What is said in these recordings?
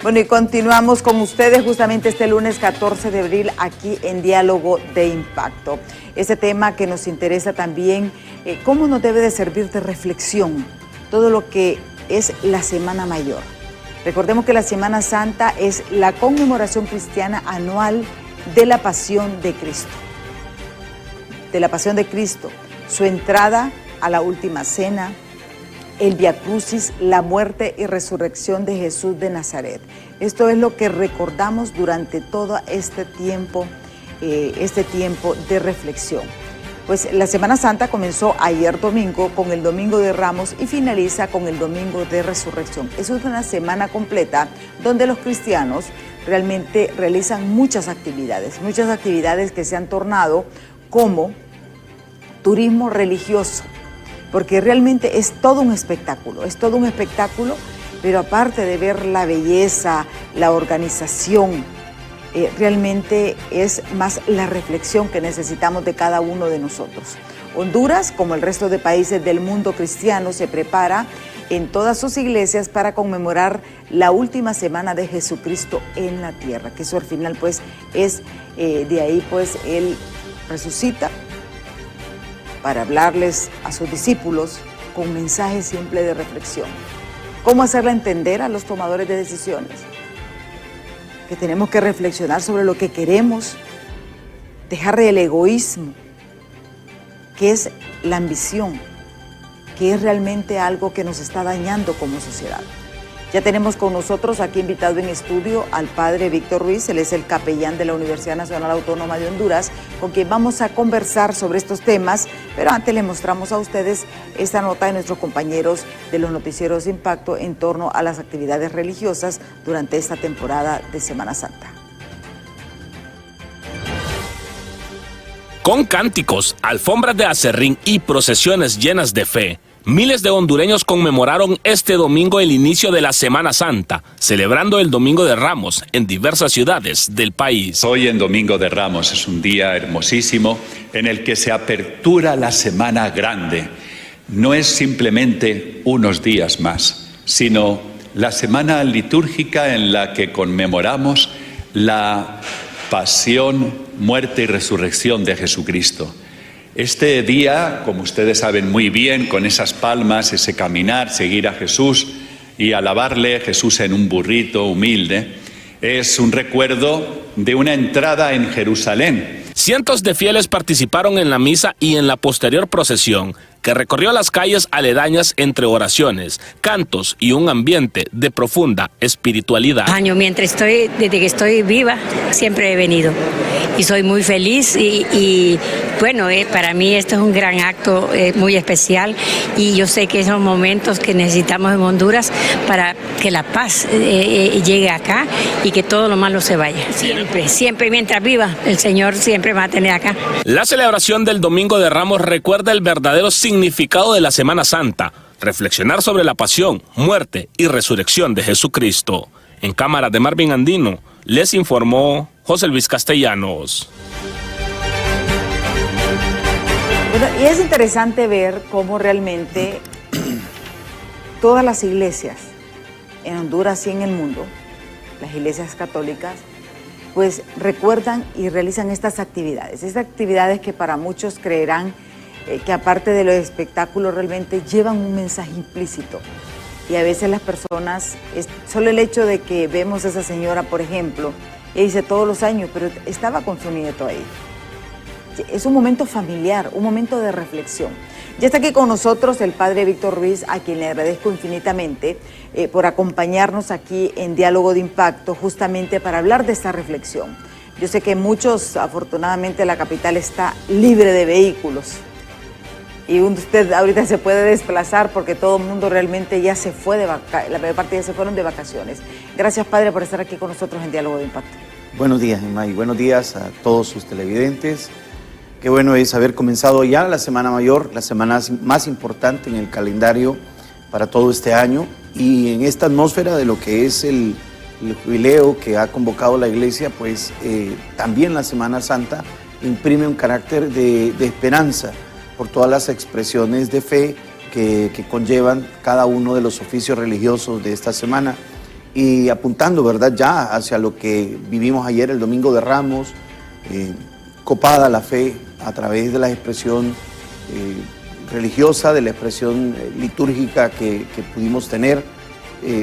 Bueno, y continuamos con ustedes justamente este lunes 14 de abril aquí en Diálogo de Impacto. Ese tema que nos interesa también, cómo nos debe de servir de reflexión todo lo que es la Semana Mayor. Recordemos que la Semana Santa es la conmemoración cristiana anual de la Pasión de Cristo. De la Pasión de Cristo, su entrada a la Última Cena, el Vía Crucis, la muerte y resurrección de Jesús de Nazaret. Esto es lo que recordamos durante todo este tiempo de reflexión. Pues la Semana Santa comenzó ayer domingo con el Domingo de Ramos y finaliza con el Domingo de Resurrección. Es una semana completa donde los cristianos realmente realizan muchas actividades que se han tornado como turismo religioso, porque realmente es todo un espectáculo, pero aparte de ver la belleza, la organización, realmente es más la reflexión que necesitamos de cada uno de nosotros. Honduras, como el resto de países del mundo cristiano, se prepara en todas sus iglesias para conmemorar la última semana de Jesucristo en la tierra, que eso al final pues es, de ahí pues Él resucita para hablarles a sus discípulos con mensajes simples de reflexión. ¿Cómo hacerla entender a los tomadores de decisiones? Que tenemos que reflexionar sobre lo que queremos, dejar el egoísmo, que es la ambición, que es realmente algo que nos está dañando como sociedad. Ya tenemos con nosotros aquí invitado en estudio al padre Víctor Ruiz, él es el capellán de la Universidad Nacional Autónoma de Honduras, con quien vamos a conversar sobre estos temas, pero antes les mostramos a ustedes esta nota de nuestros compañeros de los noticieros de Impacto en torno a las actividades religiosas durante esta temporada de Semana Santa. Con cánticos, alfombras de aserrín y procesiones llenas de fe, miles de hondureños conmemoraron este domingo el inicio de la Semana Santa, celebrando el Domingo de Ramos en diversas ciudades del país. Hoy en Domingo de Ramos es un día hermosísimo en el que se apertura la Semana Grande. No es simplemente unos días más, sino la semana litúrgica en la que conmemoramos la pasión, muerte y resurrección de Jesucristo. Este día, como ustedes saben muy bien, con esas palmas, ese caminar, seguir a Jesús y alabarle, Jesús en un burrito humilde, es un recuerdo de una entrada en Jerusalén. Cientos de fieles participaron en la misa y en la posterior procesión, que recorrió las calles aledañas entre oraciones, cantos y un ambiente de profunda espiritualidad. Desde que estoy viva, siempre he venido y soy muy feliz y bueno, para mí esto es un gran acto muy especial y yo sé que son momentos que necesitamos en Honduras para que la paz llegue acá y que todo lo malo se vaya. Siempre mientras viva, el Señor siempre va a tener acá. La celebración del Domingo de Ramos recuerda el verdadero significado de la Semana Santa, reflexionar sobre la pasión, muerte y resurrección de Jesucristo. En cámara de Marvin Andino, les informó José Luis Castellanos. Bueno, y es interesante ver cómo realmente todas las iglesias en Honduras y en el mundo, las iglesias católicas, pues recuerdan y realizan estas actividades que para muchos creerán que aparte de los espectáculos realmente llevan un mensaje implícito. Y a veces las personas, solo el hecho de que vemos a esa señora, por ejemplo, ella dice todos los años, pero estaba con su nieto ahí. Es un momento familiar, un momento de reflexión. Ya está aquí con nosotros el padre Víctor Ruiz, a quien le agradezco infinitamente por acompañarnos aquí en Diálogo de Impacto, justamente para hablar de esta reflexión. Yo sé que muchos, afortunadamente, la capital está libre de vehículos. Y usted ahorita se puede desplazar porque todo el mundo realmente ya se fue la mayor parte ya se fueron de vacaciones. Gracias, padre, por estar aquí con nosotros en Diálogo de Impacto. Buenos días, Emma, y buenos días a todos sus televidentes. Qué bueno es haber comenzado ya la Semana Mayor, la semana más importante en el calendario para todo este año. Y en esta atmósfera de lo que es el jubileo que ha convocado la Iglesia, pues también la Semana Santa imprime un carácter de esperanza por todas las expresiones de fe que conllevan cada uno de los oficios religiosos de esta semana. y apuntando, ¿verdad?, ya hacia lo que vivimos ayer, el Domingo de Ramos, copada la fe a través de la expresión religiosa, de la expresión litúrgica que pudimos tener.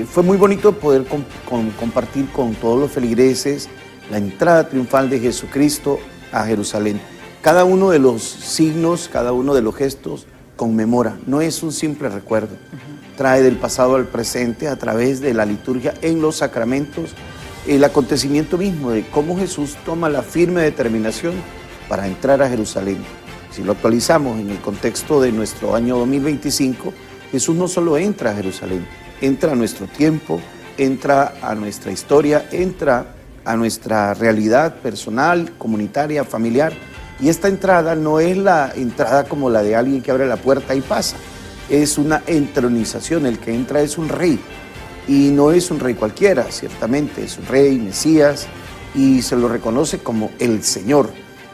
Fue muy bonito poder compartir con todos los feligreses la entrada triunfal de Jesucristo a Jerusalén. Cada uno de los signos, cada uno de los gestos conmemora, no es un simple recuerdo. Trae del pasado al presente a través de la liturgia en los sacramentos el acontecimiento mismo de cómo Jesús toma la firme determinación para entrar a Jerusalén. Si lo actualizamos en el contexto de nuestro año 2025, Jesús no solo entra a Jerusalén, entra a nuestro tiempo, entra a nuestra historia, entra a nuestra realidad personal, comunitaria, familiar. Y esta entrada no es la entrada como la de alguien que abre la puerta y pasa. Es una entronización, el que entra es un rey. Y no es un rey cualquiera, ciertamente, es un rey, Mesías, y se lo reconoce como el Señor.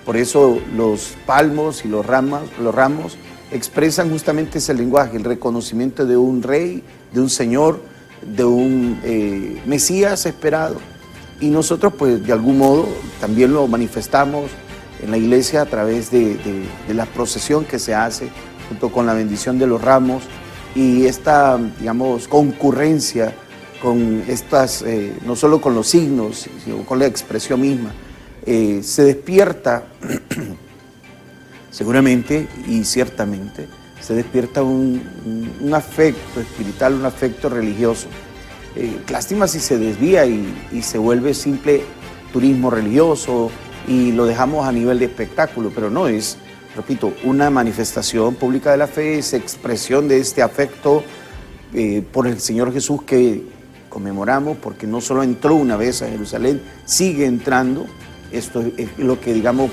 Por eso los palmos y los ramos expresan justamente ese lenguaje, el reconocimiento de un rey, de un Señor, de un Mesías esperado. Y nosotros, pues, de algún modo, también lo manifestamos en la iglesia a través de la procesión que se hace, junto con la bendición de los ramos, y esta, digamos, concurrencia con estas, no solo con los signos, sino con la expresión misma, se despierta, seguramente y ciertamente, se despierta un afecto espiritual, un afecto religioso. Lástima si se desvía y se vuelve simple turismo religioso y lo dejamos a nivel de espectáculo, pero no es, repito, una manifestación pública de la fe, es expresión de este afecto por el Señor Jesús que conmemoramos, porque no solo entró una vez a Jerusalén, sigue entrando. Esto es lo que, digamos,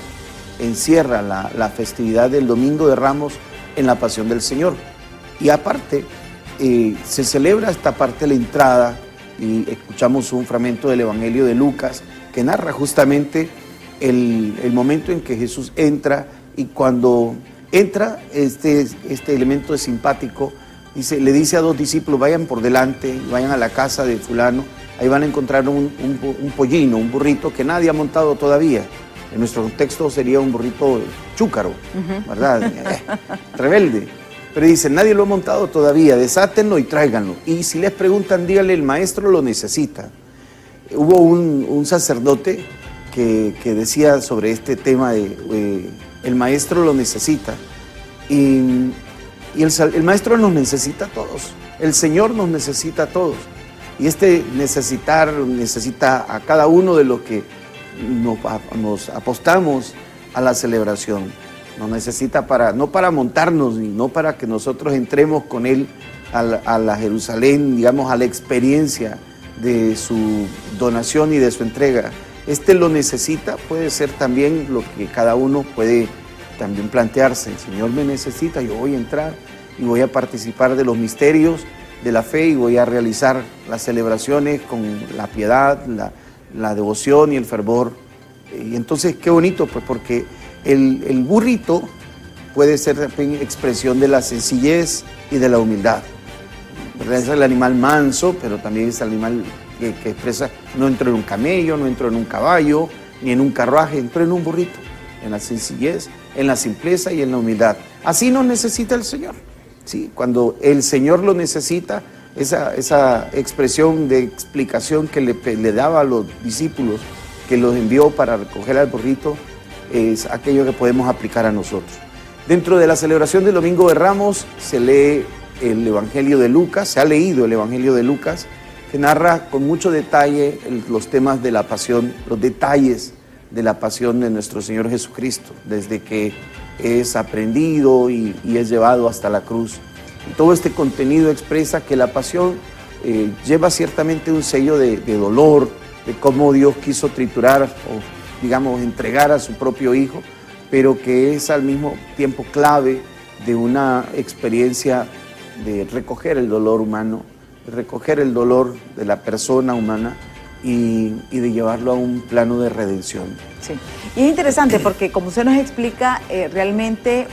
encierra la festividad del Domingo de Ramos en la Pasión del Señor. Y aparte, se celebra esta parte de la entrada y escuchamos un fragmento del Evangelio de Lucas que narra justamente el momento en que Jesús entra, y cuando entra este elemento es simpático. Le dice a dos discípulos: vayan por delante, vayan a la casa de fulano, ahí van a encontrar un pollino, un burrito que nadie ha montado todavía. En nuestro contexto sería un burrito chúcaro, ¿verdad? Rebelde. Pero dice: nadie lo ha montado todavía, desátenlo y tráiganlo. Y si les preguntan, díganle: el maestro lo necesita. Hubo un sacerdote que decía sobre este tema de el maestro lo necesita. Y el maestro nos necesita a todos, el Señor nos necesita a todos. Y necesita a cada uno de los que nos apostamos a la celebración. Nos necesita no para montarnos, no para que nosotros entremos con Él a la Jerusalén, digamos, a la experiencia de su donación y de su entrega. Lo necesita, puede ser también lo que cada uno puede también plantearse. El Señor me necesita, yo voy a entrar y voy a participar de los misterios de la fe y voy a realizar las celebraciones con la piedad, la devoción y el fervor. Y entonces, qué bonito, pues, porque el burrito puede ser también expresión de la sencillez y de la humildad. Es el animal manso, pero también es el animal que expresa: no entro en un camello, no entro en un caballo, ni en un carruaje, entro en un burrito, en la sencillez, en la simpleza y en la humildad. Así nos necesita el Señor. ¿Sí? Cuando el Señor lo necesita, esa expresión de explicación que le daba a los discípulos, que los envió para recoger al burrito, es aquello que podemos aplicar a nosotros. Dentro de la celebración del Domingo de Ramos se lee el Evangelio de Lucas, se ha leído el Evangelio de Lucas, que narra con mucho detalle los temas de la pasión, los detalles de la pasión de nuestro Señor Jesucristo, desde que es aprendido y es llevado hasta la cruz. Y todo este contenido expresa que la pasión lleva ciertamente un sello de dolor, de cómo Dios quiso triturar o, digamos, entregar a su propio Hijo, pero que es al mismo tiempo clave de una experiencia de recoger el dolor humano, de recoger el dolor de la persona humana y de llevarlo a un plano de redención. Sí, y es interesante porque, como usted nos explica, realmente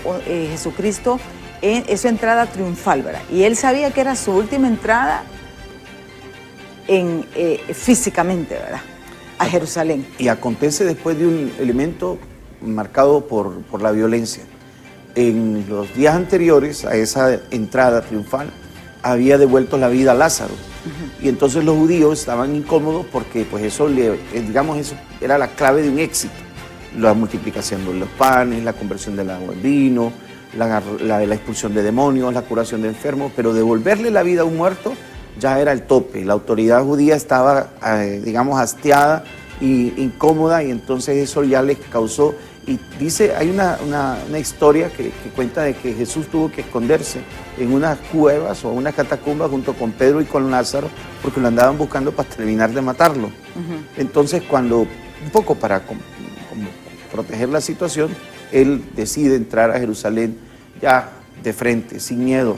Jesucristo es su entrada triunfal, ¿verdad? Y él sabía que era su última entrada físicamente, ¿verdad?, a Jerusalén. Y acontece después de un elemento marcado por la violencia. En los días anteriores a esa entrada triunfal, había devuelto la vida a Lázaro. Y entonces los judíos estaban incómodos porque pues eso era la clave de un éxito. La multiplicación de los panes, la conversión del agua en vino, la expulsión de demonios, la curación de enfermos, pero devolverle la vida a un muerto ya era el tope. La autoridad judía estaba, hastiada e incómoda, y entonces eso ya les causó. Y dice, hay una historia que cuenta de que Jesús tuvo que esconderse en unas cuevas o unas catacumbas junto con Pedro y con Lázaro, porque lo andaban buscando para terminar de matarlo. Entonces, un poco para como proteger la situación, él decide entrar a Jerusalén ya de frente, sin miedo.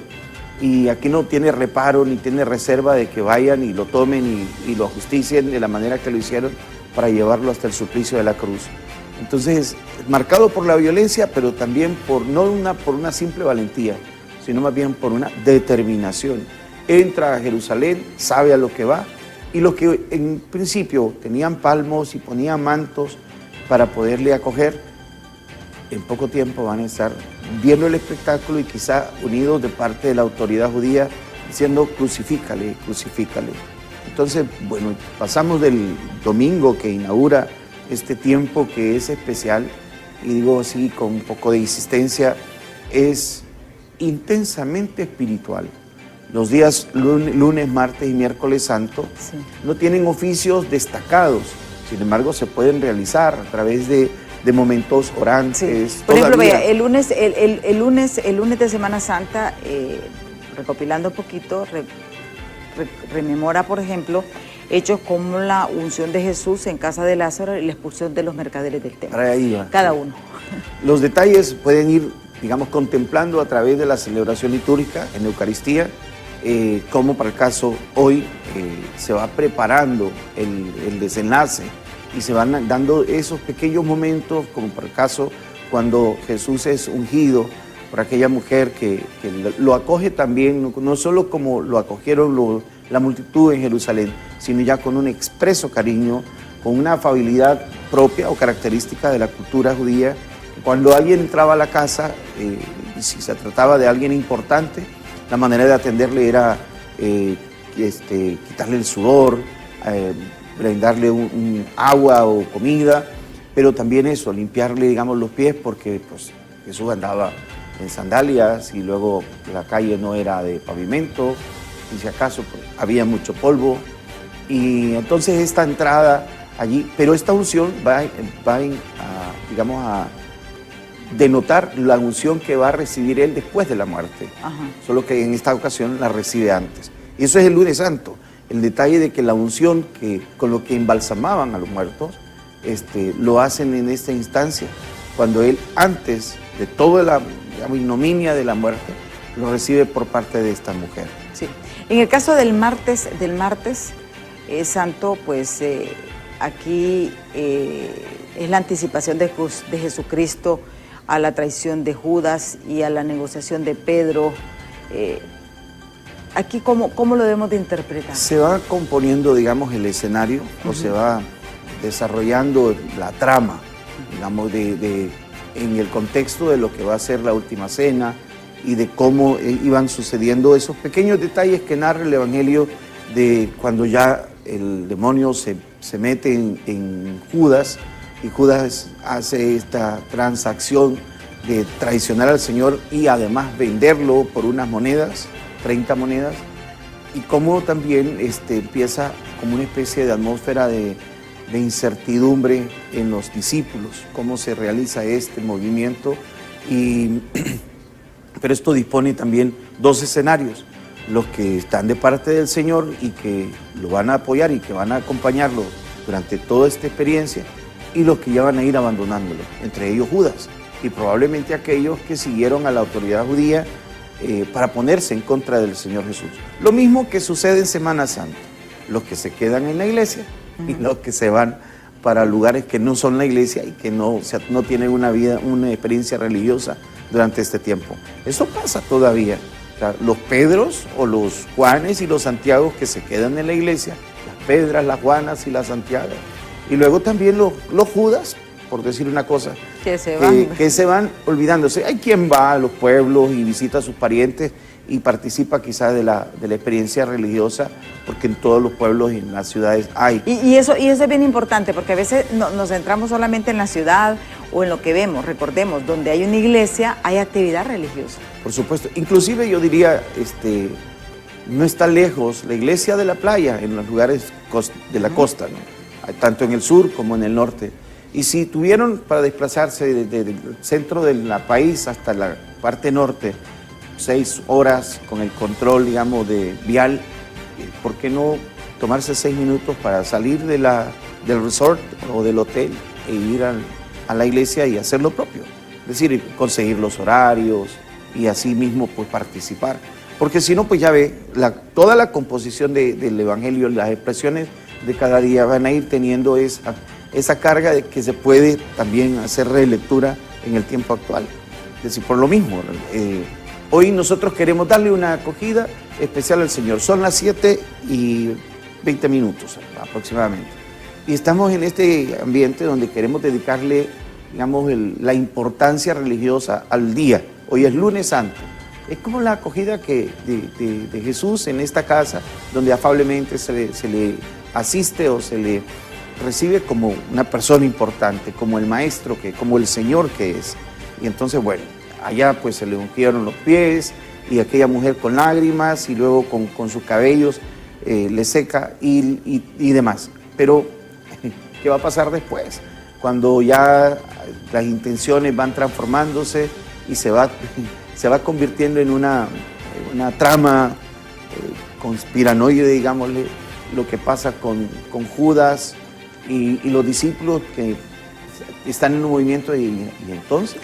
Y aquí no tiene reparo ni tiene reserva de que vayan y lo tomen y lo ajusticien de la manera que lo hicieron para llevarlo hasta el suplicio de la cruz. Entonces, marcado por la violencia, pero también por una simple valentía, sino más bien por una determinación. Entra a Jerusalén, sabe a lo que va, y los que en principio tenían palmos y ponían mantos para poderle acoger, en poco tiempo van a estar viendo el espectáculo y quizá unidos de parte de la autoridad judía diciendo crucifícale, crucifícale. Entonces, bueno, pasamos del domingo que inaugura este tiempo que es especial, y digo así con un poco de insistencia, es intensamente espiritual. Los días lunes, martes y miércoles santo no tienen oficios destacados, sin embargo se pueden realizar a través de momentos orantes. Sí. Por ejemplo, vea, el lunes de Semana Santa, recopilando un poquito, rememora, por ejemplo, hechos como la unción de Jesús en casa de Lázaro y la expulsión de los mercaderes del templo. Para ahí va. Cada uno. Los detalles pueden ir, contemplando a través de la celebración litúrgica en Eucaristía, como para el caso hoy se va preparando el desenlace y se van dando esos pequeños momentos, como para el caso cuando Jesús es ungido por aquella mujer que lo acoge también, no solo como lo acogieron la multitud en Jerusalén, sino ya con un expreso cariño, con una afabilidad propia o característica de la cultura judía. Cuando alguien entraba a la casa, si se trataba de alguien importante, la manera de atenderle era quitarle el sudor, brindarle un agua o comida, pero también eso, limpiarle, los pies, porque pues, Jesús andaba en sandalias y luego la calle no era de pavimento, y si acaso pues, había mucho polvo. Y entonces esta entrada allí, pero esta unción va a denotar la unción que va a recibir él después de la muerte. Solo que en esta ocasión la recibe antes. Y eso es el lunes santo, el detalle de que la unción con lo que embalsamaban a los muertos, lo hacen en esta instancia, cuando él antes de toda la ignominia de la muerte, lo recibe por parte de esta mujer. Sí. En el caso del martes santo, pues aquí es la anticipación de Jesucristo a la traición de Judas y a la negociación de Pedro. Aquí, ¿cómo lo debemos de interpretar? Se va componiendo, el escenario, o se va desarrollando la trama, en el contexto de lo que va a ser la última cena y de cómo iban sucediendo esos pequeños detalles que narra el Evangelio de cuando ya el demonio se mete en Judas, y Judas hace esta transacción de traicionar al Señor y además venderlo por unas monedas, 30 monedas, y cómo también empieza como una especie de atmósfera de incertidumbre en los discípulos, cómo se realiza este movimiento. Pero esto dispone también dos escenarios: los que están de parte del Señor y que lo van a apoyar y que van a acompañarlo durante toda esta experiencia, y los que ya van a ir abandonándolo, entre ellos Judas, y probablemente aquellos que siguieron a la autoridad judía para ponerse en contra del Señor Jesús. Lo mismo que sucede en Semana Santa: los que se quedan en la iglesia y los que se van para lugares que no son la iglesia y que no tienen una experiencia religiosa durante este tiempo. Eso pasa todavía. O sea, los Pedros o los Juanes y los Santiagos que se quedan en la iglesia, las Pedras, las Juanas y las Santiagas. Y luego también los Judas, por decir una cosa, que se van olvidándose. Hay quien va a los pueblos y visita a sus parientes y participa quizás de la experiencia religiosa, porque en todos los pueblos y en las ciudades hay. Y eso es bien importante, porque a veces nos centramos solamente en la ciudad o en lo que vemos. Recordemos, donde hay una iglesia hay actividad religiosa. Por supuesto. Inclusive yo diría, no está lejos la iglesia de la playa en los lugares de la costa, ¿no? Tanto en el sur como en el norte. Y si tuvieron para desplazarse desde el centro del país hasta la parte norte, 6 horas con el control, digamos, de vial, ¿por qué no tomarse 6 minutos para salir del resort o del hotel e ir a la iglesia y hacer lo propio? Es decir, conseguir los horarios y así mismo pues participar. Porque si no, pues ya ve, toda la composición del Evangelio, las expresiones de cada día van a ir teniendo esa carga de que se puede también hacer relectura en el tiempo actual. Es decir, por lo mismo, hoy nosotros queremos darle una acogida especial al Señor. Son las 7:20 aproximadamente. Y estamos en este ambiente donde queremos dedicarle, digamos, la importancia religiosa al día. Hoy es lunes santo. Es como la acogida de Jesús en esta casa, donde afablemente se le asiste o se le recibe como una persona importante, como el maestro, como el Señor que es. Y entonces, bueno, allá pues se le ungieron los pies y aquella mujer con lágrimas y luego con sus cabellos le seca y demás. Pero, ¿qué va a pasar después? Cuando ya las intenciones van transformándose y se va convirtiendo en una trama conspiranoide, digámosle, lo que pasa con Judas y los discípulos que están en un movimiento y entonces...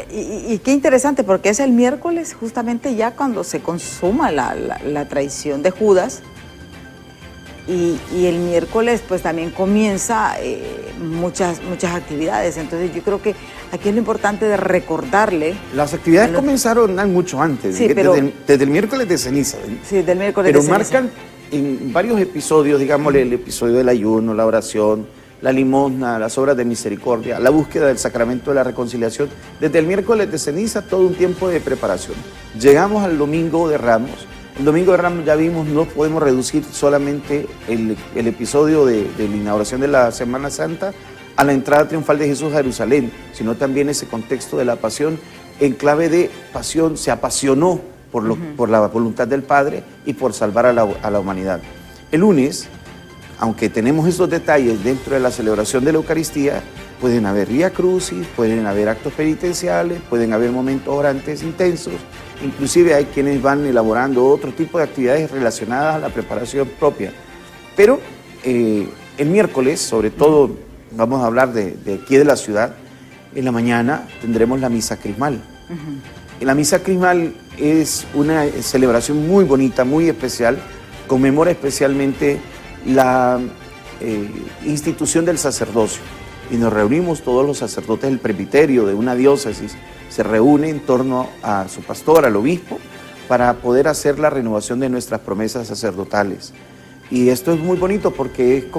Y qué interesante, porque es el miércoles justamente ya cuando se consuma la traición de Judas, y el miércoles pues también comienza muchas actividades. Entonces yo creo que aquí es lo importante de recordarle... Las actividades comenzaron mucho antes, sí, pero, desde el miércoles de ceniza. Sí, del miércoles de ceniza. Pero marcan en varios episodios, digámosle, el episodio del ayuno, la oración, la limosna, las obras de misericordia, la búsqueda del sacramento de la reconciliación. Desde el miércoles de ceniza, todo un tiempo de preparación. Llegamos al domingo de Ramos. El domingo de Ramos ya vimos, no podemos reducir solamente el episodio de la inauguración de la Semana Santa a la entrada triunfal de Jesús a Jerusalén, sino también ese contexto de la pasión. En clave de pasión, se apasionó por la voluntad del Padre y por salvar a la humanidad. El lunes, aunque tenemos esos detalles dentro de la celebración de la Eucaristía, pueden haber vía crucis, pueden haber actos penitenciales, pueden haber momentos orantes intensos, inclusive hay quienes van elaborando otro tipo de actividades relacionadas a la preparación propia. Pero el miércoles, sobre todo, vamos a hablar de aquí de la ciudad, en la mañana tendremos la misa crismal. La misa crismal es una celebración muy bonita, muy especial, conmemora especialmente la institución del sacerdocio, y nos reunimos todos los sacerdotes del presbiterio de una diócesis, se reúne en torno a su pastor, al obispo, para poder hacer la renovación de nuestras promesas sacerdotales. Y esto es muy bonito porque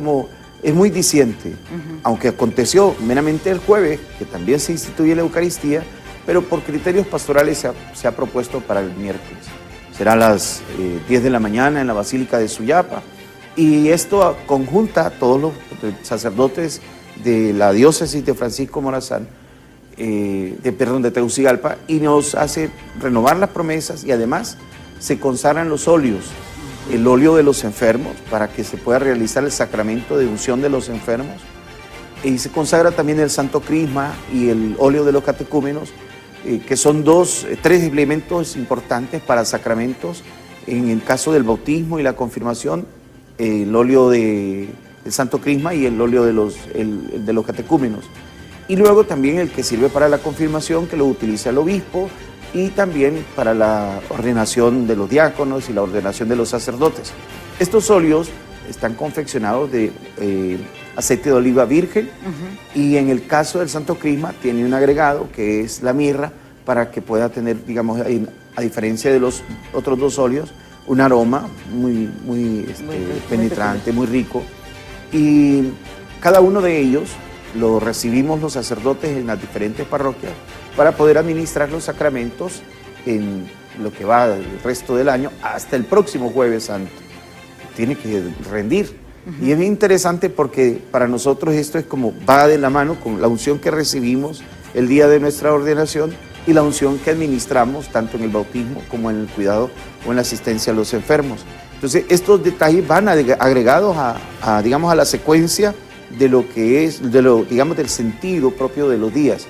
es muy diciente, aunque aconteció meramente el jueves, que también se instituye la Eucaristía, pero por criterios pastorales se ha propuesto para el miércoles. Será a las 10 de la mañana en la Basílica de Suyapa, y esto conjunta a todos los sacerdotes de la diócesis de Francisco Morazán, de Tegucigalpa, y nos hace renovar las promesas, y además se consagran los óleos, el óleo de los enfermos, para que se pueda realizar el sacramento de unción de los enfermos, y se consagra también el Santo Crisma y el óleo de los catecúmenos, que son tres elementos importantes para sacramentos. En el caso del bautismo y la confirmación, el óleo del Santo Crisma y el óleo de los catecúmenos. Y luego también el que sirve para la confirmación, que lo utiliza el obispo, y también para la ordenación de los diáconos y la ordenación de los sacerdotes. Estos óleos están confeccionados de aceite de oliva virgen, y en el caso del Santo Crisma tiene un agregado que es la mirra, para que pueda tener, digamos, a diferencia de los otros 2 óleos, un aroma muy penetrante, muy rico. Y cada uno de ellos lo recibimos los sacerdotes en las diferentes parroquias para poder administrar los sacramentos en lo que va el resto del año hasta el próximo Jueves Santo. Tiene que rendir. Y es bien interesante porque para nosotros esto es como va de la mano con la unción que recibimos el día de nuestra ordenación y la unción que administramos tanto en el bautismo como en el cuidado o en la asistencia a los enfermos. Entonces estos detalles van agregados digamos, a la secuencia de lo que es, digamos, del sentido propio de los días.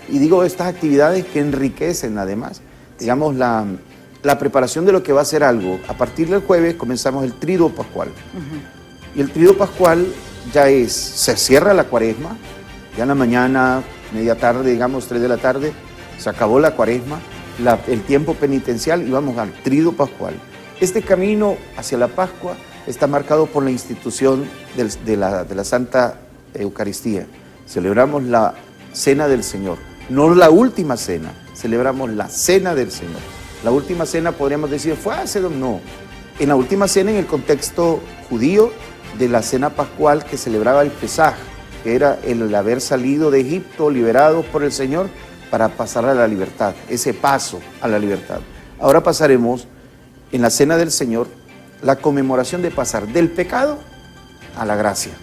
Y digo, estas actividades que enriquecen además, digamos, la preparación de lo que va a ser algo. A partir del jueves comenzamos el Tríduo Pascual. Y el Tríduo Pascual ya se cierra la Cuaresma, ya en la mañana, media tarde, digamos 3 de la tarde, se acabó la Cuaresma, el tiempo penitencial y vamos al Tríduo Pascual. Este camino hacia la Pascua está marcado por la institución de la Santa Eucaristía. Celebramos la Cena del Señor, no la última cena, celebramos la Cena del Señor. La última cena podríamos decir, fue hace no. En la última cena, en el contexto judío de la cena pascual que celebraba el Pesaj, que era el haber salido de Egipto, liberados por el Señor, para pasar a la libertad, ese paso a la libertad. Ahora pasaremos en la Cena del Señor la conmemoración de pasar del pecado a la gracia.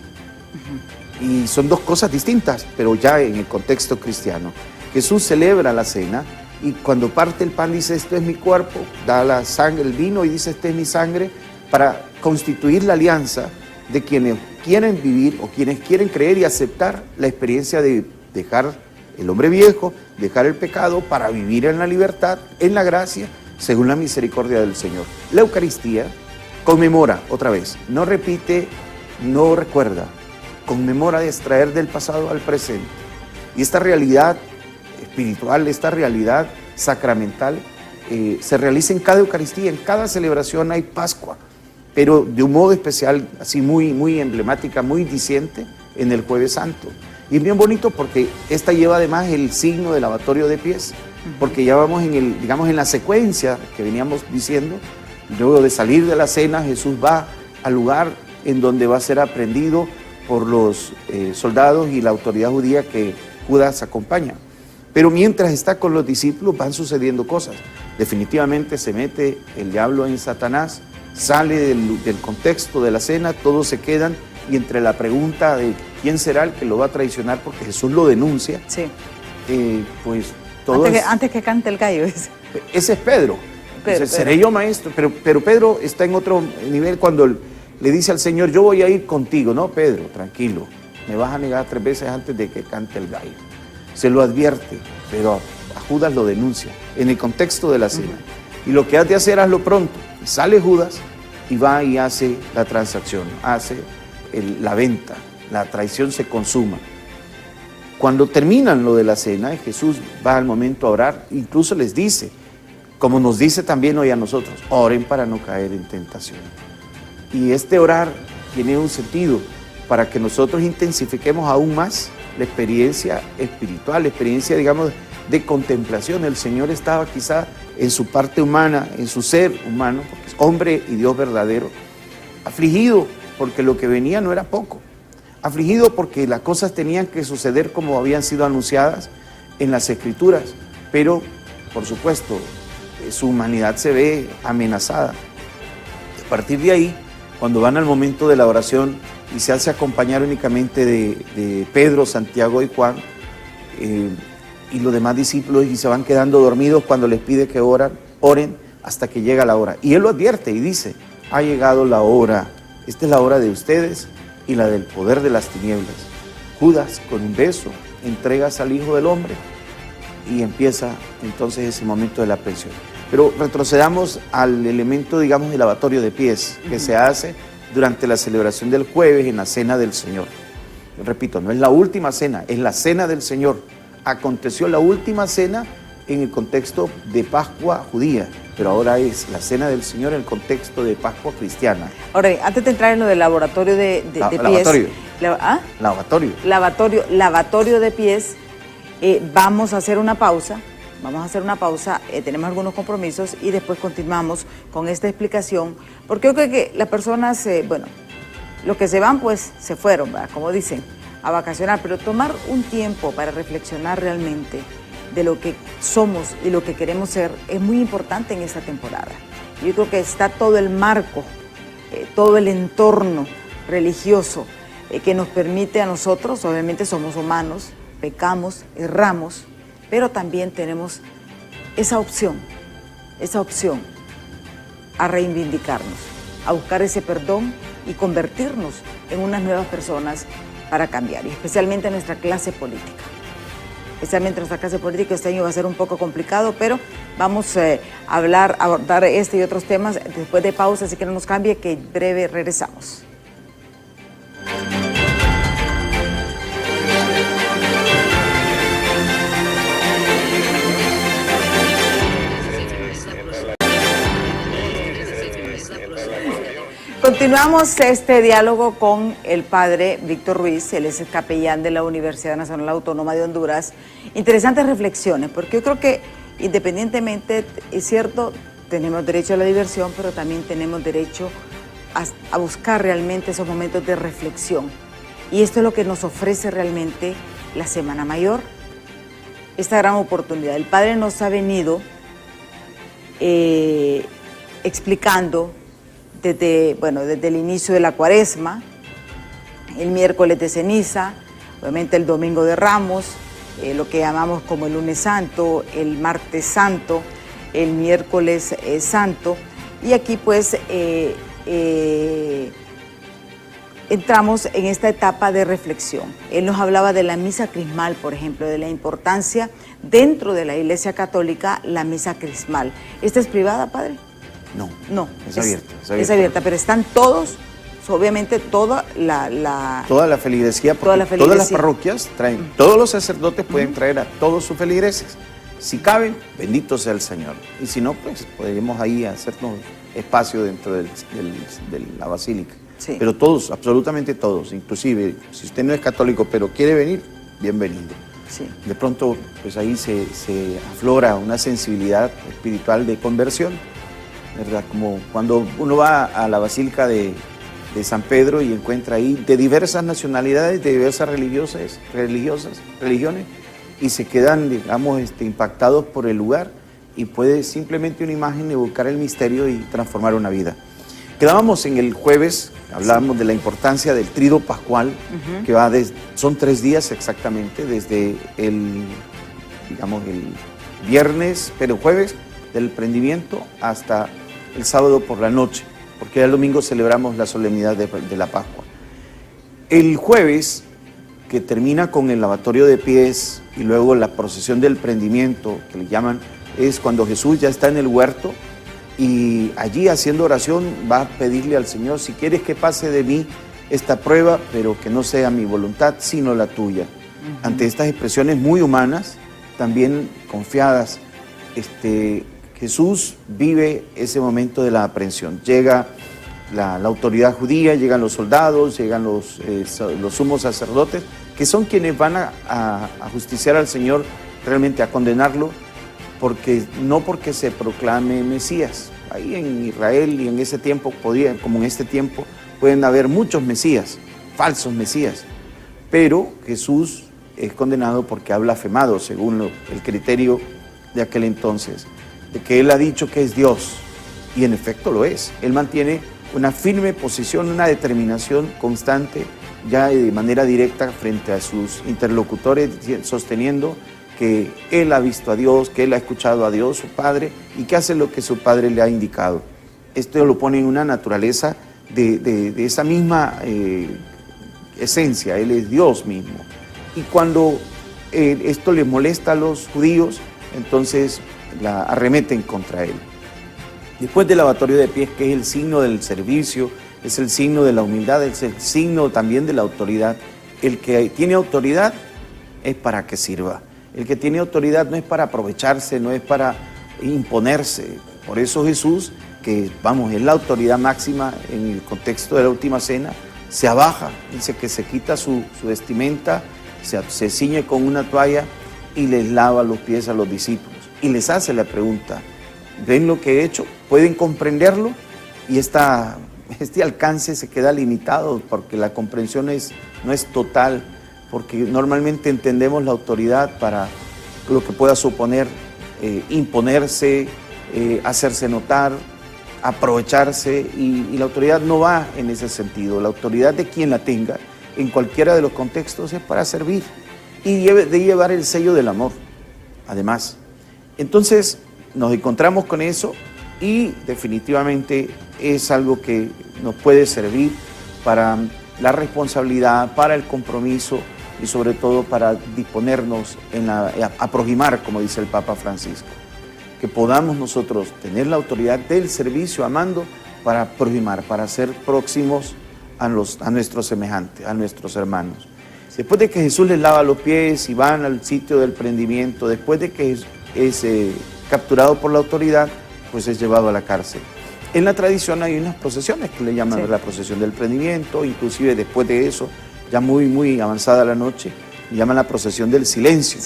Y son 2 cosas distintas, pero ya en el contexto cristiano. Jesús celebra la cena y cuando parte el pan dice, esto es mi cuerpo, da la sangre, el vino y dice, esta es mi sangre, para constituir la alianza de quienes quieren vivir o quienes quieren creer y aceptar la experiencia de dejar el hombre viejo, dejar el pecado para vivir en la libertad, en la gracia, según la misericordia del Señor. La Eucaristía conmemora otra vez, no repite, no recuerda, conmemora de extraer del pasado al presente. Y esta realidad espiritual, esta realidad sacramental, se realiza en cada Eucaristía, en cada celebración hay Pascua, pero de un modo especial, así muy emblemática, muy diciente, en el Jueves Santo. Y es bien bonito porque esta lleva además el signo del lavatorio de pies, porque ya vamos en la secuencia que veníamos diciendo. Luego de salir de la cena, Jesús va al lugar en donde va a ser aprendido por los soldados y la autoridad judía que Judas acompaña. Pero mientras está con los discípulos van sucediendo cosas. Definitivamente se mete el diablo en Satanás, sale del contexto de la cena, todos se quedan y entre la pregunta de quién será el que lo va a traicionar, porque Jesús lo denuncia, sí. Pues todo antes que cante el gallo. Ese es Pedro. Dice, seré yo maestro, pero Pedro está en otro nivel cuando le dice al Señor, yo voy a ir contigo. No, Pedro, tranquilo, me vas a negar 3 veces antes de que cante el gallo. Se lo advierte, pero a Judas lo denuncia en el contexto de la cena. Y lo que has de hacer, hazlo pronto. Sale Judas y va y hace la transacción, hace la venta, la traición se consuma. Cuando terminan lo de la cena, Jesús va al momento a orar, incluso les dice, como nos dice también hoy a nosotros, oren para no caer en tentación. Y este orar tiene un sentido para que nosotros intensifiquemos aún más la experiencia espiritual, la experiencia, digamos, de contemplación. El Señor estaba quizá en su parte humana, en su ser humano, porque es hombre y Dios verdadero, afligido porque lo que venía no era poco, afligido porque las cosas tenían que suceder como habían sido anunciadas en las Escrituras, pero, por supuesto, su humanidad se ve amenazada. A partir de ahí, cuando van al momento de la oración y se hace acompañar únicamente de Pedro, Santiago y Juan, y los demás discípulos, y se van quedando dormidos cuando les pide que oren hasta que llega la hora. Y él lo advierte y dice, ha llegado la hora, esta es la hora de ustedes y la del poder de las tinieblas. Judas, con un beso, entregas al Hijo del Hombre y empieza entonces ese momento de la aprehensión. Pero retrocedamos al elemento, digamos, del lavatorio de pies que se hace durante la celebración del jueves en la Cena del Señor. Yo repito, no es la última cena, es la Cena del Señor. Aconteció la última cena en el contexto de Pascua judía, pero ahora es la Cena del Señor en el contexto de Pascua cristiana. Ahora, antes de entrar en lo del lavatorio de lavatorio. pies... Lavatorio de pies, vamos a hacer una pausa Vamos a hacer una pausa, tenemos algunos compromisos y después continuamos con esta explicación, porque yo creo que las personas, los que se van pues se fueron, ¿verdad? Como dicen, a vacacionar, pero tomar un tiempo para reflexionar realmente de lo que somos y lo que queremos ser es muy importante en esta temporada. Yo creo que está todo el marco, todo el entorno religioso que nos permite a nosotros, obviamente somos humanos, pecamos, erramos, pero también tenemos esa opción a reivindicarnos, a buscar ese perdón y convertirnos en unas nuevas personas para cambiar, y especialmente nuestra clase política. Especialmente nuestra clase política, este año va a ser un poco complicado, pero vamos a abordar este y otros temas después de pausa, así que no nos cambie, que en breve regresamos. Continuamos este diálogo con el padre Víctor Ruiz, él es el capellán de la Universidad Nacional Autónoma de Honduras. Interesantes reflexiones, porque yo creo que independientemente, es cierto, tenemos derecho a la diversión, pero también tenemos derecho a buscar realmente esos momentos de reflexión. Y esto es lo que nos ofrece realmente la Semana Mayor, esta gran oportunidad. El padre nos ha venido explicando desde el inicio de la Cuaresma, el miércoles de ceniza, obviamente el domingo de Ramos, lo que llamamos como el lunes santo, el martes santo, el miércoles santo, y aquí pues entramos en esta etapa de reflexión. Él nos hablaba de la misa crismal, por ejemplo, de la importancia dentro de la Iglesia Católica, la misa crismal. ¿Esta es privada, padre? No, es abierta. Es abierta, pero están todos, obviamente toda la feligresía, porque todas las parroquias traen, todos los sacerdotes pueden traer a todos sus feligreses. Si caben, bendito sea el Señor. Y si no, pues podemos ahí hacernos espacio dentro de la basílica. Sí. Pero todos, absolutamente todos, inclusive si usted no es católico pero quiere venir, bienvenido. Sí. De pronto, pues ahí se aflora una sensibilidad espiritual de conversión, ¿verdad? Como cuando uno va a la Basílica de San Pedro y encuentra ahí de diversas nacionalidades, de diversas religiones, y se quedan, digamos, impactados por el lugar, y puede simplemente una imagen evocar el misterio y transformar una vida. Quedábamos en el jueves, hablábamos de la importancia del Tríodo Pascual, que son 3 días exactamente, desde el viernes, pero jueves del prendimiento hasta el sábado por la noche, porque el domingo celebramos la solemnidad de la Pascua. El jueves, que termina con el lavatorio de pies y luego la procesión del prendimiento, que le llaman, es cuando Jesús ya está en el huerto y allí haciendo oración va a pedirle al Señor: si quieres que pase de mí esta prueba, pero que no sea mi voluntad sino la tuya. Ante estas expresiones muy humanas, también confiadas, Jesús vive ese momento de la aprehensión. Llega la autoridad judía, llegan los soldados, llegan los sumos sacerdotes, que son quienes van a justiciar al Señor, realmente a condenarlo, porque se proclame Mesías. Ahí en Israel y en ese tiempo, como en este tiempo, pueden haber muchos Mesías, falsos Mesías, pero Jesús es condenado porque ha blasfemado, según el criterio de aquel entonces, de que él ha dicho que es Dios, y en efecto lo es. Él mantiene una firme posición, una determinación constante, ya de manera directa frente a sus interlocutores, sosteniendo que él ha visto a Dios, que él ha escuchado a Dios, su Padre, y que hace lo que su Padre le ha indicado. Esto lo pone en una naturaleza de esa misma esencia. Él es Dios mismo. Y cuando esto le molesta a los judíos, entonces la arremeten contra él. Después del lavatorio de pies, que es el signo del servicio, es el signo de la humildad, es el signo también de la autoridad. El que tiene autoridad es para que sirva. El que tiene autoridad no es para aprovecharse, no es para imponerse. Por eso Jesús, que es la autoridad máxima en el contexto de la última cena, se abaja, dice que se quita su vestimenta, se ciñe con una toalla y les lava los pies a los discípulos. y les hace la pregunta, ¿ven lo que he hecho? ¿Pueden comprenderlo? Y este alcance se queda limitado porque la comprensión no es total, porque normalmente entendemos la autoridad para lo que pueda suponer imponerse, hacerse notar, aprovecharse, y la autoridad no va en ese sentido. La autoridad de quien la tenga, en cualquiera de los contextos, es para servir y de llevar el sello del amor, además. Entonces nos encontramos con eso y definitivamente es algo que nos puede servir para la responsabilidad, para el compromiso y sobre todo para disponernos a proximar, como dice el Papa Francisco. Que podamos nosotros tener la autoridad del servicio amando para proximar, para ser próximos a nuestros semejantes, a nuestros hermanos. Después de que Jesús les lava los pies y van al sitio del prendimiento, después de que es capturado por la autoridad, pues es llevado a la cárcel. En la tradición hay unas procesiones que le llaman la procesión del prendimiento, inclusive después de eso, ya muy avanzada la noche, le llaman la procesión del silencio,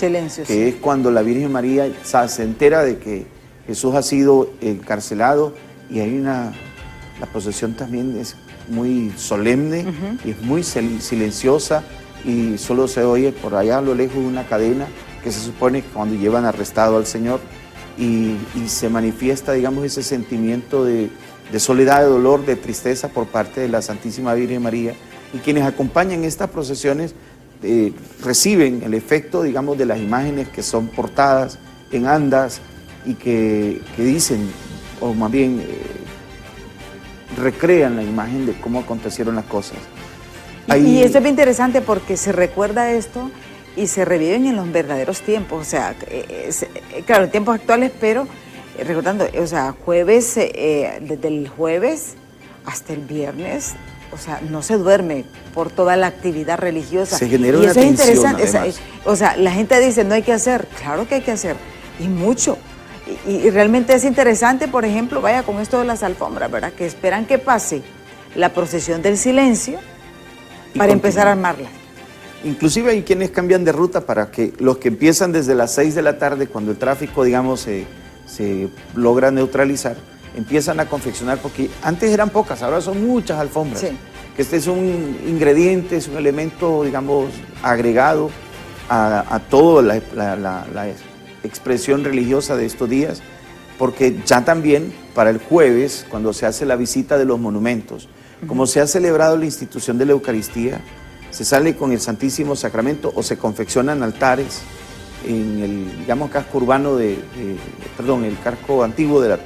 que es cuando la Virgen María se entera de que Jesús ha sido encarcelado, y hay la procesión también es muy solemne y es muy silenciosa, y solo se oye por allá a lo lejos una cadena que se supone que cuando llevan arrestado al Señor, y se manifiesta, digamos, ese sentimiento de soledad, de dolor, de tristeza por parte de la Santísima Virgen María, y quienes acompañan estas procesiones reciben el efecto, digamos, de las imágenes que son portadas en andas y que dicen, o más bien recrean la imagen de cómo acontecieron las cosas. Y esto es bien interesante porque se recuerda esto y se reviven en los verdaderos tiempos, o sea, claro, en tiempos actuales, pero recordando, o sea, desde el jueves hasta el viernes, o sea, no se duerme por toda la actividad religiosa. Se genera una tensión, es interesante, además. O sea, la gente dice, no hay que hacer, claro que hay que hacer, y mucho. Y realmente es interesante, por ejemplo, vaya con esto de las alfombras, ¿verdad? Que esperan que pase la procesión del silencio para empezar a armarla. Inclusive hay quienes cambian de ruta para que los que empiezan desde las 6 de la tarde, cuando el tráfico, digamos, se logra neutralizar, empiezan a confeccionar, porque antes eran pocas, ahora son muchas alfombras. Sí. Que este es un ingrediente, es un elemento, digamos, agregado a toda la expresión religiosa de estos días, porque ya también para el jueves, cuando se hace la visita de los monumentos, como se ha celebrado la institución de la Eucaristía, se sale con el Santísimo Sacramento o se confeccionan altares en el, digamos, casco urbano el casco antiguo de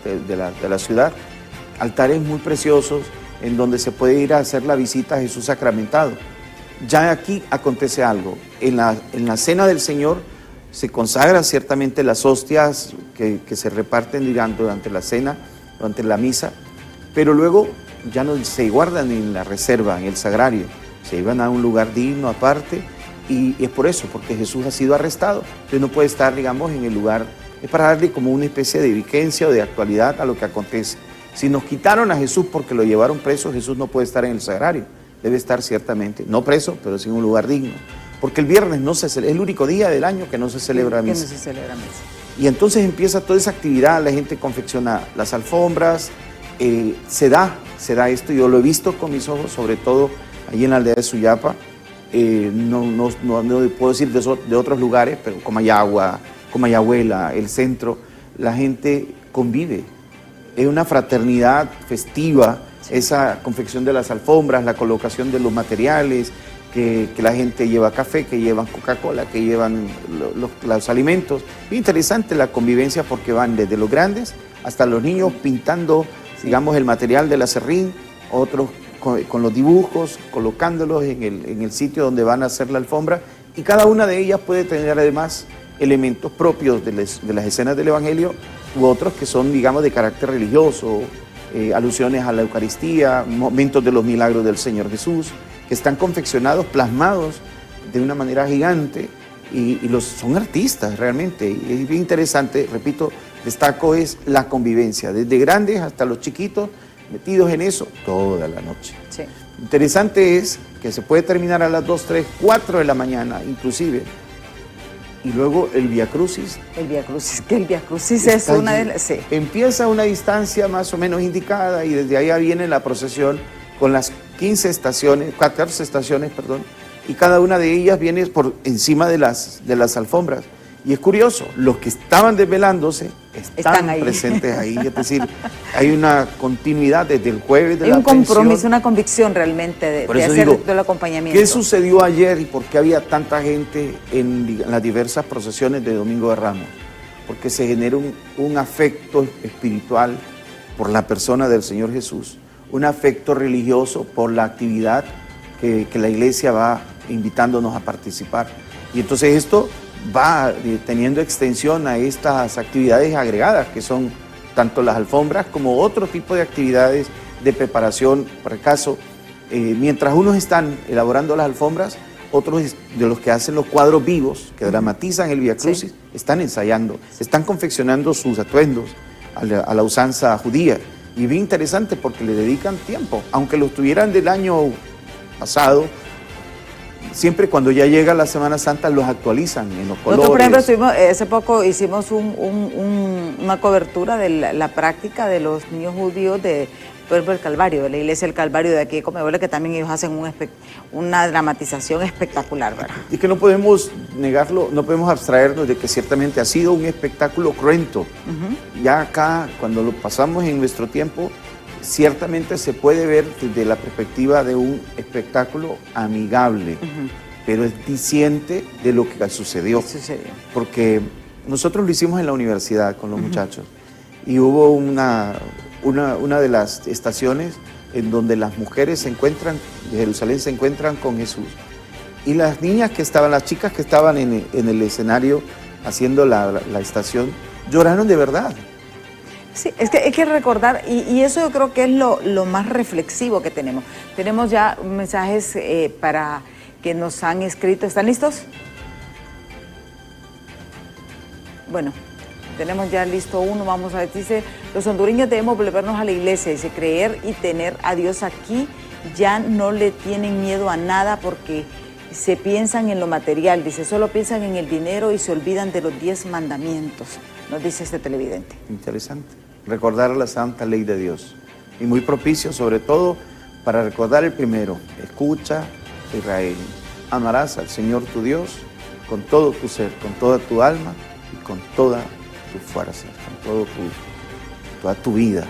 la ciudad, altares muy preciosos en donde se puede ir a hacer la visita a Jesús sacramentado. Ya aquí acontece algo. En la cena del Señor se consagran ciertamente las hostias que se reparten durante la cena, durante la misa, pero luego ya no se guardan en la reserva, en el sagrario, se llevan a un lugar digno aparte, y es por eso, porque Jesús ha sido arrestado, entonces no puede estar, digamos, en el lugar, es para darle como una especie de vigencia o de actualidad a lo que acontece. Si nos quitaron a Jesús porque lo llevaron preso, Jesús no puede estar en el sagrario, debe estar ciertamente, no preso, pero sí en un lugar digno, porque el viernes es el único día del año que no se celebra misa. Y entonces empieza toda esa actividad, la gente confecciona las alfombras, se da esto, yo lo he visto con mis ojos, sobre todo allí en la aldea de Suyapa, no puedo decir de otros lugares, pero Comayagua, Comayagüela, el centro, la gente convive, es una fraternidad festiva, esa confección de las alfombras, la colocación de los materiales, que la gente lleva café, que llevan Coca-Cola, que llevan los alimentos. Es interesante la convivencia porque van desde los grandes hasta los niños pintando, digamos, el material del acerrín, otros con los dibujos, colocándolos en el sitio donde van a hacer la alfombra, y cada una de ellas puede tener además elementos propios de las escenas del Evangelio u otros que son, digamos, de carácter religioso, alusiones a la Eucaristía, momentos de los milagros del Señor Jesús, que están confeccionados, plasmados de una manera gigante, y son artistas realmente, y es bien interesante, repito, destaco es la convivencia, desde grandes hasta los chiquitos, metidos en eso toda la noche. Sí. Interesante es que se puede terminar a las 2, 3, 4 de la mañana, inclusive, y luego el Vía Crucis. El Vía Crucis, que el Vía Crucis es una de las... Sí. Empieza a una distancia más o menos indicada y desde allá viene la procesión con las 14 estaciones, y cada una de ellas viene por encima de las alfombras. Y es curioso, los que estaban desvelándose están presentes ahí, es decir, hay una continuidad desde el jueves de la Hay un compromiso, pensión. una convicción realmente de hacer todo el acompañamiento. ¿Qué sucedió ayer y por qué había tanta gente en las diversas procesiones de Domingo de Ramos? Porque se genera un afecto espiritual por la persona del Señor Jesús, un afecto religioso por la actividad que la iglesia va invitándonos a participar. Y entonces esto va teniendo extensión a estas actividades agregadas, que son tanto las alfombras como otro tipo de actividades de preparación. Por el caso, mientras unos están elaborando las alfombras, otros de los que hacen los cuadros vivos, que dramatizan el Vía Crucis, están ensayando, están confeccionando sus atuendos a la usanza judía. Y bien interesante porque le dedican tiempo, aunque los tuvieran del año pasado. Siempre cuando ya llega la Semana Santa los actualizan en los colores. Nosotros, por ejemplo, hace poco hicimos una cobertura de la práctica de los niños judíos de Pueblo del Calvario, de la Iglesia del Calvario de aquí de Comehuila, que también ellos hacen una dramatización espectacular, ¿verdad? Y que no podemos negarlo, no podemos abstraernos de que ciertamente ha sido un espectáculo cruento. Ya acá, cuando lo pasamos en nuestro tiempo, ciertamente se puede ver desde la perspectiva de un espectáculo amigable, pero es diciente de lo que sucedió. Porque nosotros lo hicimos en la universidad con los muchachos y hubo una de las estaciones en donde las mujeres de Jerusalén se encuentran con Jesús. Y las niñas las chicas que estaban en el escenario haciendo la estación, lloraron de verdad. Sí, es que hay que recordar, y eso yo creo que es lo más reflexivo que tenemos. Tenemos ya mensajes para que nos han escrito. ¿Están listos? Bueno, tenemos ya listo uno. Vamos a ver, dice, los hondureños debemos volvernos a la iglesia, dice, creer y tener a Dios aquí. Ya no le tienen miedo a nada porque se piensan en lo material, dice, solo piensan en el dinero y se olvidan de los 10 mandamientos, nos dice este televidente. Interesante, recordar la santa ley de Dios y muy propicio sobre todo para recordar el primero: escucha, Israel, amarás al Señor tu Dios con todo tu ser, con toda tu alma y con toda tu fuerza, con toda tu vida.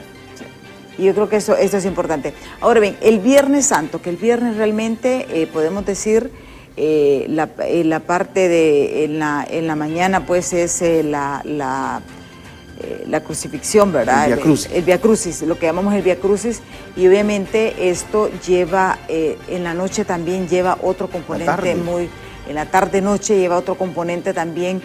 Y yo creo que eso es importante. Ahora bien, el Viernes Santo, que el viernes realmente podemos decir la parte de en la mañana pues es la crucifixión, ¿verdad? El Vía Crucis, lo que llamamos el Vía Crucis, y obviamente esto lleva, en la noche también lleva otro componente en la tarde-noche lleva otro componente también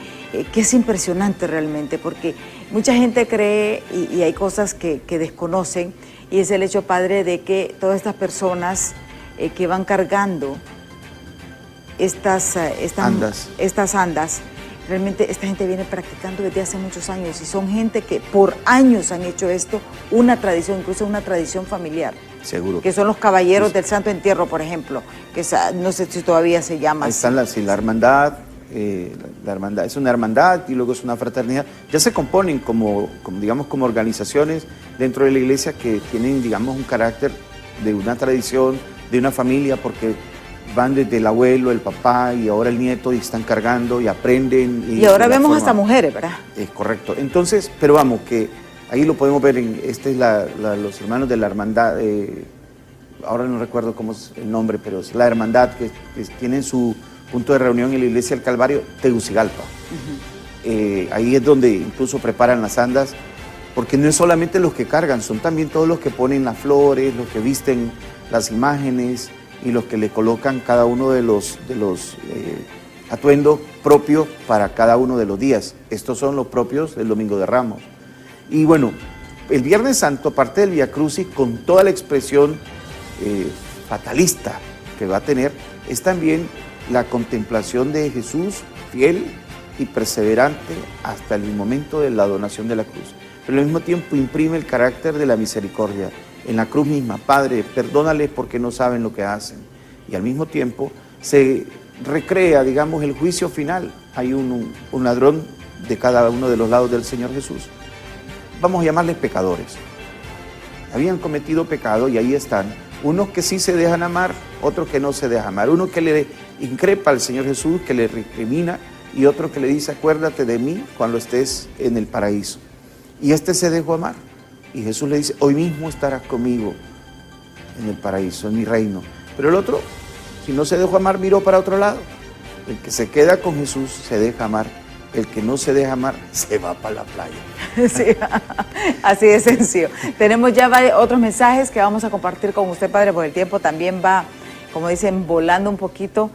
que es impresionante realmente, porque mucha gente cree y hay cosas que desconocen, y es el hecho, Padre, de que todas estas personas que van cargando estas andas, realmente esta gente viene practicando desde hace muchos años y son gente que por años han hecho esto una tradición, incluso una tradición familiar. Seguro. Que son los caballeros del Santo Entierro, por ejemplo, que no sé si todavía se llama así. Están la hermandad, la hermandad es una hermandad y luego es una fraternidad. Ya se componen como organizaciones dentro de la iglesia que tienen, digamos, un carácter de una tradición, de una familia, porque van desde el abuelo, el papá y ahora el nieto y están cargando y aprenden. Y ahora vemos hasta mujeres, ¿verdad? Es correcto. Entonces, pero vamos, que ahí lo podemos ver, los hermanos de la hermandad, ahora no recuerdo cómo es el nombre, pero es la hermandad que tienen su punto de reunión en la iglesia del Calvario, Tegucigalpa. Ahí es donde incluso preparan las andas, porque no es solamente los que cargan, son también todos los que ponen las flores, los que visten las imágenes y los que le colocan cada uno de los atuendos propios para cada uno de los días. Estos son los propios del Domingo de Ramos. Y bueno, el Viernes Santo, aparte del Vía Crucis, con toda la expresión fatalista que va a tener, es también la contemplación de Jesús fiel y perseverante hasta el momento de la donación de la cruz. Pero al mismo tiempo imprime el carácter de la misericordia. En la cruz misma, Padre, perdónales porque no saben lo que hacen. Y al mismo tiempo se recrea, digamos, el juicio final. Hay un ladrón de cada uno de los lados del Señor Jesús. Vamos a llamarles pecadores. Habían cometido pecado y ahí están. Unos que sí se dejan amar, otros que no se dejan amar. Uno que le increpa al Señor Jesús, que le recrimina, y otro que le dice, acuérdate de mí cuando estés en el paraíso. Y este se dejó amar. Y Jesús le dice, hoy mismo estarás conmigo en el paraíso, en mi reino. Pero el otro, si no se dejó amar, miró para otro lado. El que se queda con Jesús se deja amar. El que no se deja amar se va para la playa. Sí, así de sencillo. Tenemos ya otros mensajes que vamos a compartir con usted, padre, porque el tiempo también va, como dicen, volando un poquito,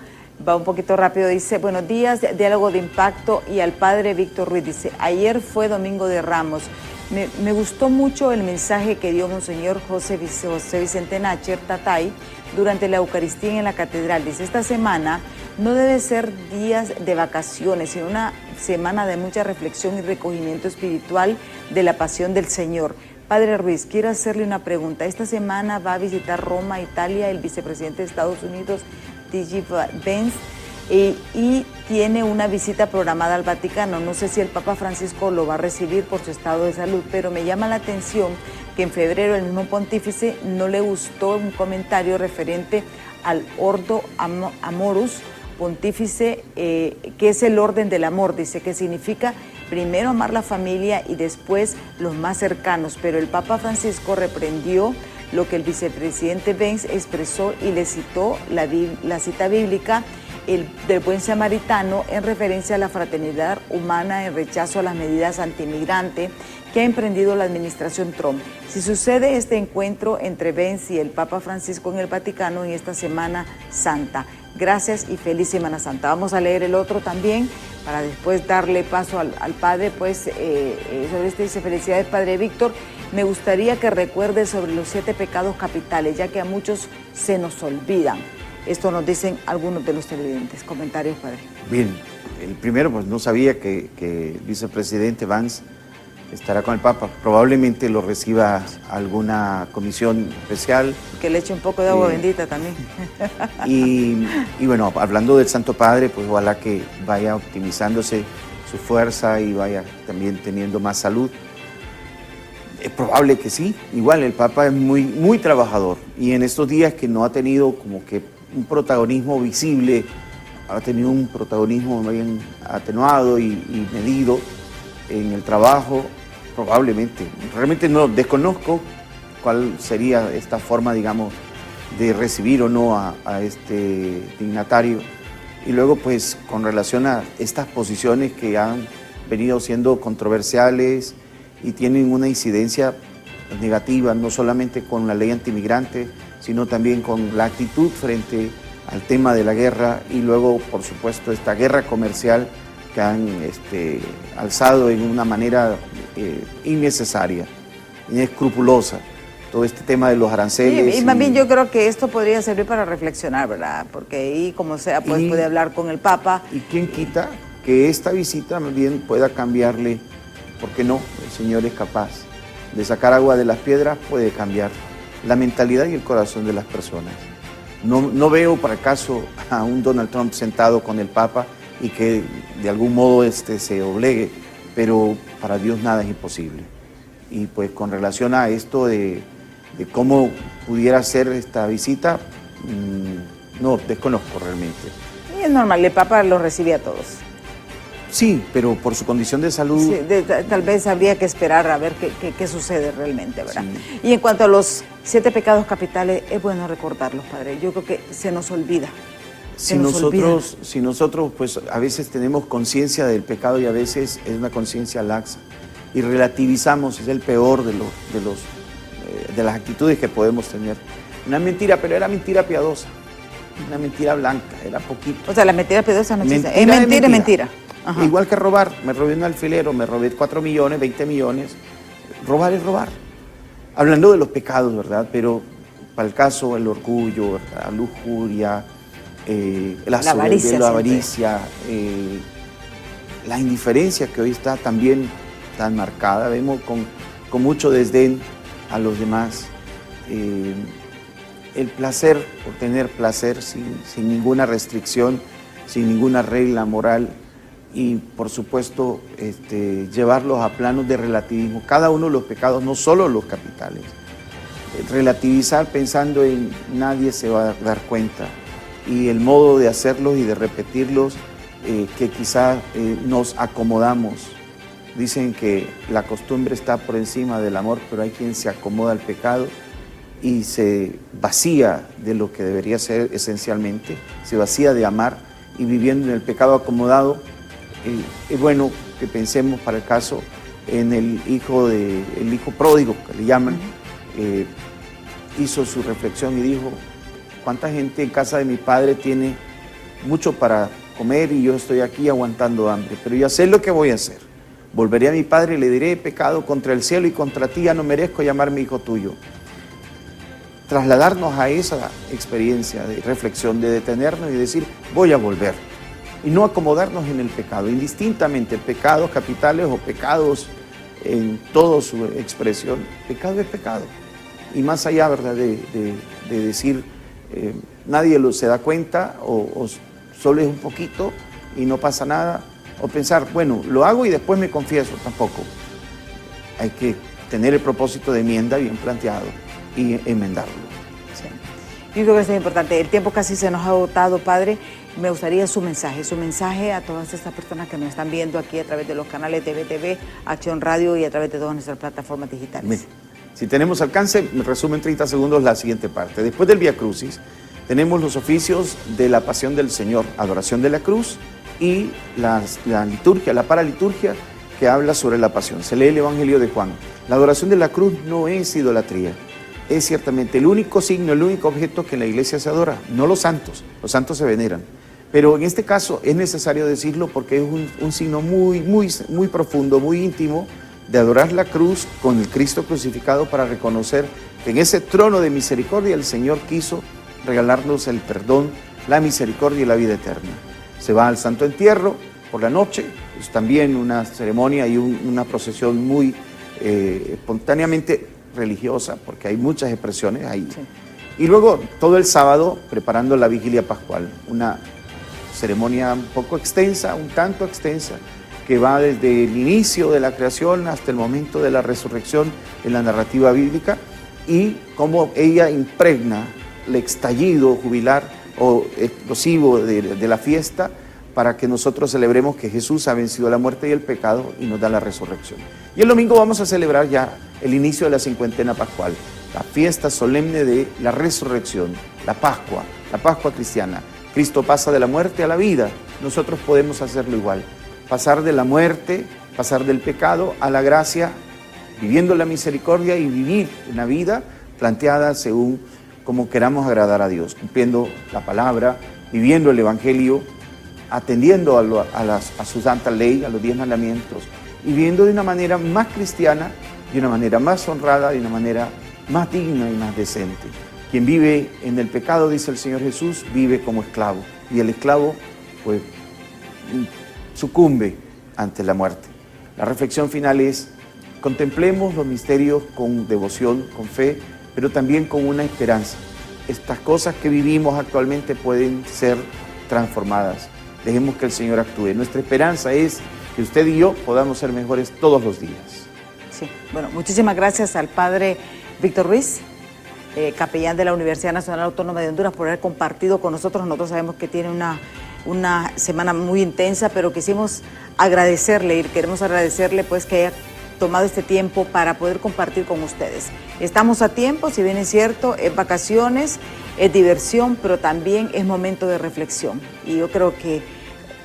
va un poquito rápido. Dice, buenos días, Diálogo de Impacto, y al padre Víctor Ruiz. Dice, ayer fue Domingo de Ramos. Me gustó mucho el mensaje que dio Monseñor José Vicente Nacher Tatay durante la Eucaristía en la Catedral. Dice, esta semana no debe ser días de vacaciones, sino una semana de mucha reflexión y recogimiento espiritual de la pasión del Señor. Padre Ruiz, quiero hacerle una pregunta. Esta semana va a visitar Roma, Italia, el vicepresidente de Estados Unidos, T.J. Vance, y tiene una visita programada al Vaticano. No sé si el Papa Francisco lo va a recibir por su estado de salud, pero me llama la atención que en febrero el mismo pontífice no le gustó un comentario referente al Ordo Amorus Pontífice, que es el orden del amor. Dice que significa primero amar la familia y después los más cercanos, pero el Papa Francisco reprendió lo que el vicepresidente Vance expresó y le citó la cita bíblica del buen samaritano en referencia a la fraternidad humana en rechazo a las medidas antimigrante que ha emprendido la administración Trump. Si sucede este encuentro entre Vance y el Papa Francisco en el Vaticano en esta Semana Santa. Gracias y feliz Semana Santa. Vamos a leer el otro también para después darle paso al padre, pues sobre este dice, felicidades Padre Víctor. Me gustaría que recuerde sobre los 7 pecados capitales, ya que a muchos se nos olvidan. Esto nos dicen algunos de los televidentes. Comentarios, padre. Bien, el primero, pues no sabía que el vicepresidente Vance estará con el Papa. Probablemente lo reciba alguna comisión especial. Que le eche un poco de agua bendita también. Y bueno, hablando del Santo Padre, pues ojalá que vaya optimizándose su fuerza y vaya también teniendo más salud. Es probable que sí. Igual el Papa es muy trabajador y en estos días que no ha tenido como que un protagonismo visible, ha tenido un protagonismo bien atenuado y medido en el trabajo, probablemente. Realmente no desconozco cuál sería esta forma, digamos, de recibir o no a este dignatario. Y luego, pues, con relación a estas posiciones que han venido siendo controversiales y tienen una incidencia negativa, no solamente con la ley antimigrante, sino también con la actitud frente al tema de la guerra y luego, por supuesto, esta guerra comercial que han alzado en una manera innecesaria, inescrupulosa. Todo este tema de los aranceles. Sí, y más bien yo creo que esto podría servir para reflexionar, ¿verdad? Porque ahí, como sea, pues puede hablar con el Papa. ¿Y quién quita que esta visita más bien pueda cambiarle? ¿Por qué no? El Señor es capaz de sacar agua de las piedras, puede cambiar la mentalidad y el corazón de las personas. No veo para acaso a un Donald Trump sentado con el Papa y que de algún modo se doblegue, pero para Dios nada es imposible. Y pues con relación a esto de cómo pudiera ser esta visita, no, desconozco realmente. Y es normal, el Papa los recibe a todos. Sí, pero por su condición de salud... Sí, tal vez habría que esperar a ver qué sucede realmente, ¿verdad? Sí. Y en cuanto a los 7 pecados capitales, es bueno recordarlos, padre. Yo creo que se nos olvida. Si nosotros pues a veces tenemos conciencia del pecado y a veces es una conciencia laxa y relativizamos, es el peor de las actitudes que podemos tener. Una mentira, pero era mentira piadosa, una mentira blanca, era poquito. O sea, la mentira piadosa no existe. Es mentira. Ajá. Igual que robar, me robé un alfilero, me robé 4 millones, 20 millones. Robar es robar. Hablando de los pecados, ¿verdad? Pero para el caso, el orgullo, ¿verdad? La lujuria, la avaricia, la indiferencia que hoy está también tan marcada. Vemos con mucho desdén a los demás. El placer, por tener placer sin ninguna restricción, sin ninguna regla moral y por supuesto llevarlos a planos de relativismo. Cada uno de los pecados, no solo los capitales. Relativizar pensando en nadie se va a dar cuenta y el modo de hacerlos y de repetirlos que quizás nos acomodamos. Dicen que la costumbre está por encima del amor, pero hay quien se acomoda al pecado y se vacía de lo que debería ser esencialmente, se vacía de amar y viviendo en el pecado acomodado. Es bueno que pensemos para el caso en el hijo pródigo, que le llaman, hizo su reflexión y dijo: ¿cuánta gente en casa de mi padre tiene mucho para comer y yo estoy aquí aguantando hambre? Pero ya sé lo que voy a hacer. Volveré a mi padre y le diré: he pecado contra el cielo y contra ti, ya no merezco llamarme hijo tuyo. Trasladarnos a esa experiencia de reflexión, de detenernos y decir: voy a volver. Y no acomodarnos en el pecado, indistintamente, pecados capitales o pecados en toda su expresión. Pecado es pecado. Y más allá, ¿verdad?, de decir nadie se da cuenta o solo es un poquito y no pasa nada, o pensar, bueno, lo hago y después me confieso. Tampoco. Hay que tener el propósito de enmienda bien planteado y enmendarlo. Sí. Yo creo que eso es importante. El tiempo casi se nos ha agotado, padre. Me gustaría su mensaje a todas estas personas que nos están viendo aquí a través de los canales de BTV, Acción Radio y a través de todas nuestras plataformas digitales. Bien. Si tenemos alcance, me resumo en 30 segundos la siguiente parte. Después del Vía Crucis, tenemos los oficios de la Pasión del Señor, adoración de la cruz y la liturgia, la paraliturgia que habla sobre la pasión. Se lee el Evangelio de Juan. La adoración de la cruz no es idolatría. Es ciertamente el único signo, el único objeto que en la iglesia se adora, no los santos se veneran. Pero en este caso es necesario decirlo porque es un signo muy profundo, muy íntimo, de adorar la cruz con el Cristo crucificado para reconocer que en ese trono de misericordia el Señor quiso regalarnos el perdón, la misericordia y la vida eterna. Se va al Santo Entierro por la noche, es también una ceremonia y una procesión muy espontáneamente religiosa, porque hay muchas expresiones ahí. Sí. Y luego todo el sábado preparando la vigilia pascual, una ceremonia un poco extensa, un tanto extensa, que va desde el inicio de la creación hasta el momento de la resurrección en la narrativa bíblica, y cómo ella impregna el estallido jubilar o explosivo de la fiesta para que nosotros celebremos que Jesús ha vencido la muerte y el pecado y nos da la resurrección. Y el domingo vamos a celebrar ya el inicio de la cincuentena pascual, la fiesta solemne de la resurrección, la Pascua cristiana. Cristo pasa de la muerte a la vida, nosotros podemos hacerlo igual, pasar de la muerte, pasar del pecado a la gracia, viviendo la misericordia y vivir una vida planteada según como queramos agradar a Dios, cumpliendo la palabra, viviendo el Evangelio, atendiendo a su santa ley, a los 10 mandamientos, y viviendo de una manera más cristiana, de una manera más honrada, de una manera más digna y más decente. Quien vive en el pecado, dice el Señor Jesús, vive como esclavo, y el esclavo pues sucumbe ante la muerte. La reflexión final es: contemplemos los misterios con devoción, con fe, pero también con una esperanza. Estas cosas que vivimos actualmente pueden ser transformadas. Dejemos que el Señor actúe. Nuestra esperanza es que usted y yo podamos ser mejores todos los días. Sí, bueno, muchísimas gracias al padre Víctor Ruiz, capellán de la Universidad Nacional Autónoma de Honduras, por haber compartido con nosotros. Nosotros sabemos que tiene una semana muy intensa, pero quisimos agradecerle y queremos agradecerle pues que haya tomado este tiempo para poder compartir con ustedes. Estamos a tiempo, si bien es cierto, es vacaciones, es diversión, pero también es momento de reflexión. Y yo creo que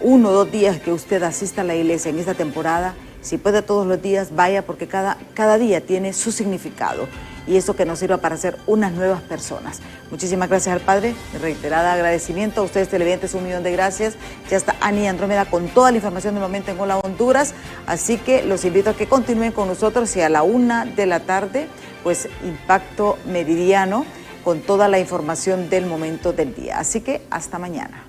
1 o 2 días que usted asista a la iglesia en esta temporada, si puede todos los días, vaya, porque cada día tiene su significado. Y eso que nos sirva para ser unas nuevas personas. Muchísimas gracias al padre, reiterada agradecimiento a ustedes televidentes, 1.000.000 de gracias. Ya está Ani Andrómeda con toda la información del momento en Hola Honduras, así que los invito a que continúen con nosotros y a la 1 de la tarde, pues Impacto Meridiano con toda la información del momento del día. Así que hasta mañana.